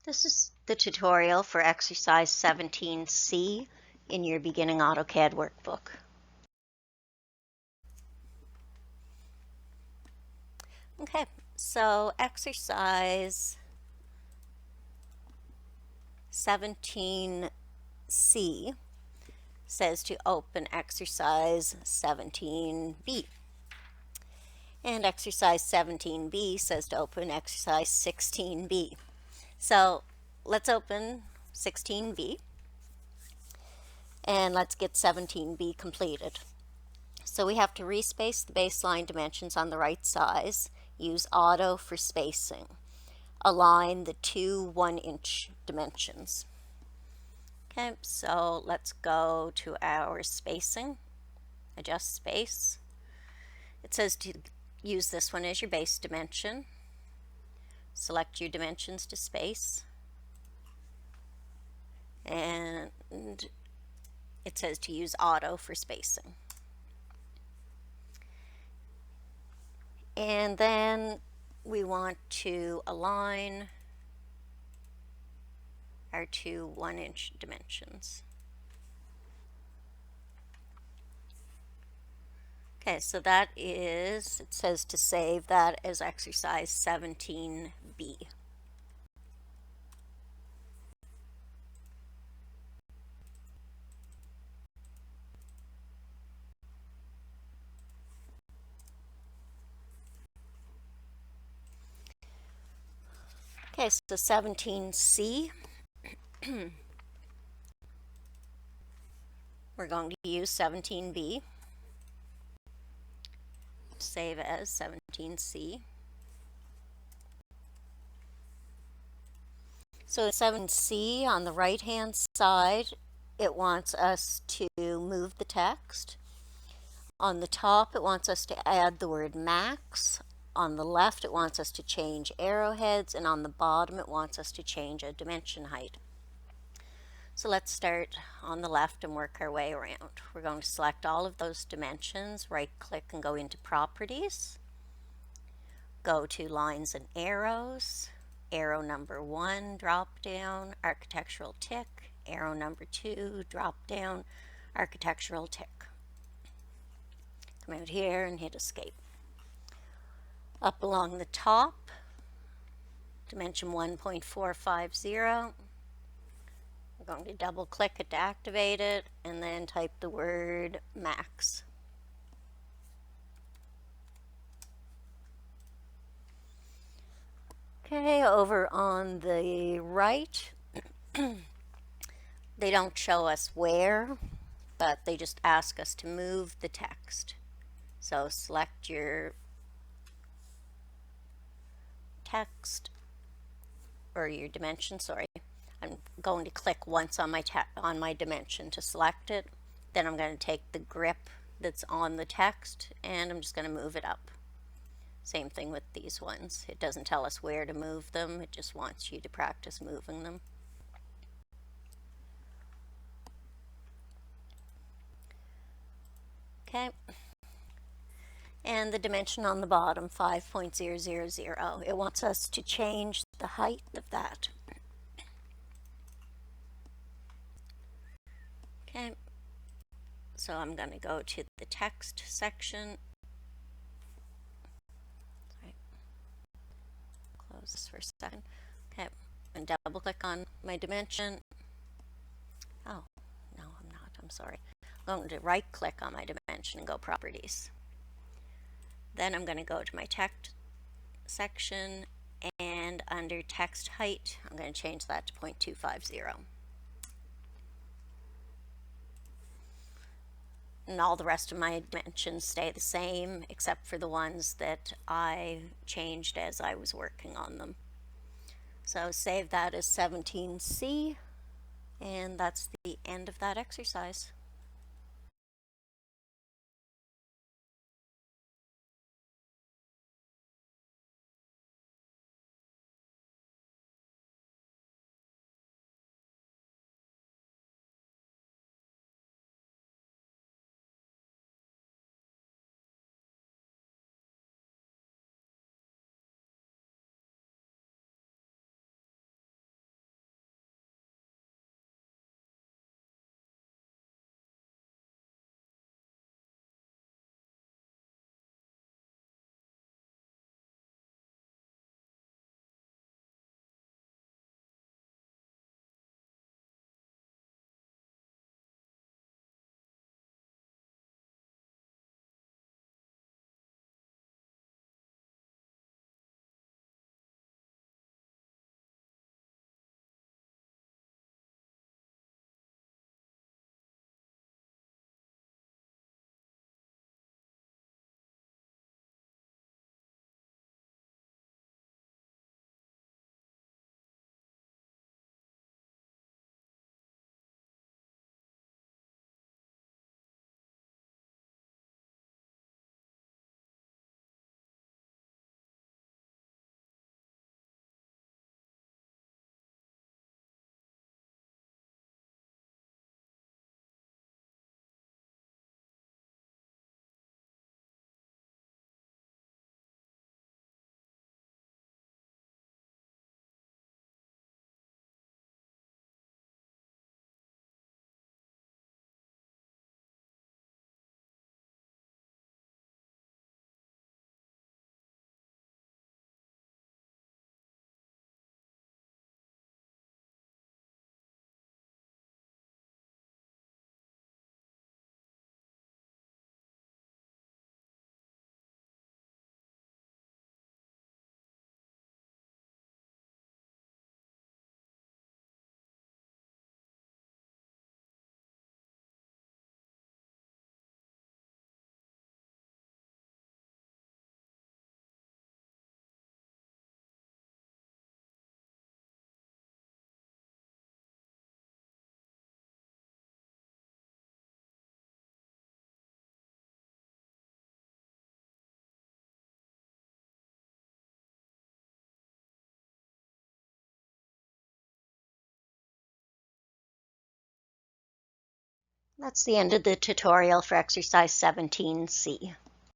This is the tutorial for exercise 17C in your beginning AutoCAD workbook. Okay, so exercise 17C says to open exercise 17B. And exercise 17B says to open exercise 16B. So let's open 16B and let's get 17B completed. So we have to respace the baseline dimensions on the right size, use auto for spacing, align the two 1-inch dimensions. Okay, so let's go to our spacing, adjust space. It says to use this one as your base dimension. Select your dimensions to space, and it says to use auto for spacing. And then we want to align our two 1-inch dimensions. Okay, so that is, it says to save that as exercise 17B. Okay, so 17C, we're going to use 17B. Save as 17C. So 7C on the right hand side, it wants us to move the text. On the top, it wants us to add the word max. On the left, it wants us to change arrowheads, and on the bottom, it wants us to change a dimension height. So let's start on the left and work our way around. We're going to select all of those dimensions, right-click and go into Properties. Go to Lines and Arrows, arrow number 1, drop down, Architectural Tick, arrow number 2, drop down, Architectural Tick. Come out here and hit Escape. Up along the top, dimension 1.450. We're going to double click it to activate it and then type the word max. Okay, over on the right, they don't show us where, but they just ask us to move the text. So select your text, or your dimension, sorry. I'm going to click once on my dimension to select it. Then I'm going to take the grip that's on the text and I'm just going to move it up. Same thing with these ones. It doesn't tell us where to move them, it just wants you to practice moving them. Okay. And the dimension on the bottom, 5.000, it wants us to change the height of that. Okay, so I'm going to go to the text section. Sorry. Close this for a second. Okay, and double click on my dimension. Oh, no, I'm not. I'm sorry. I'm going to right click on my dimension and go Properties. Then I'm going to go to my text section, and under text height, I'm going to change that to 0.250. And all the rest of my dimensions stay the same, except for the ones that I changed as I was working on them. So save that as 17C, and that's the end of that exercise. That's the end of the tutorial for exercise 17C.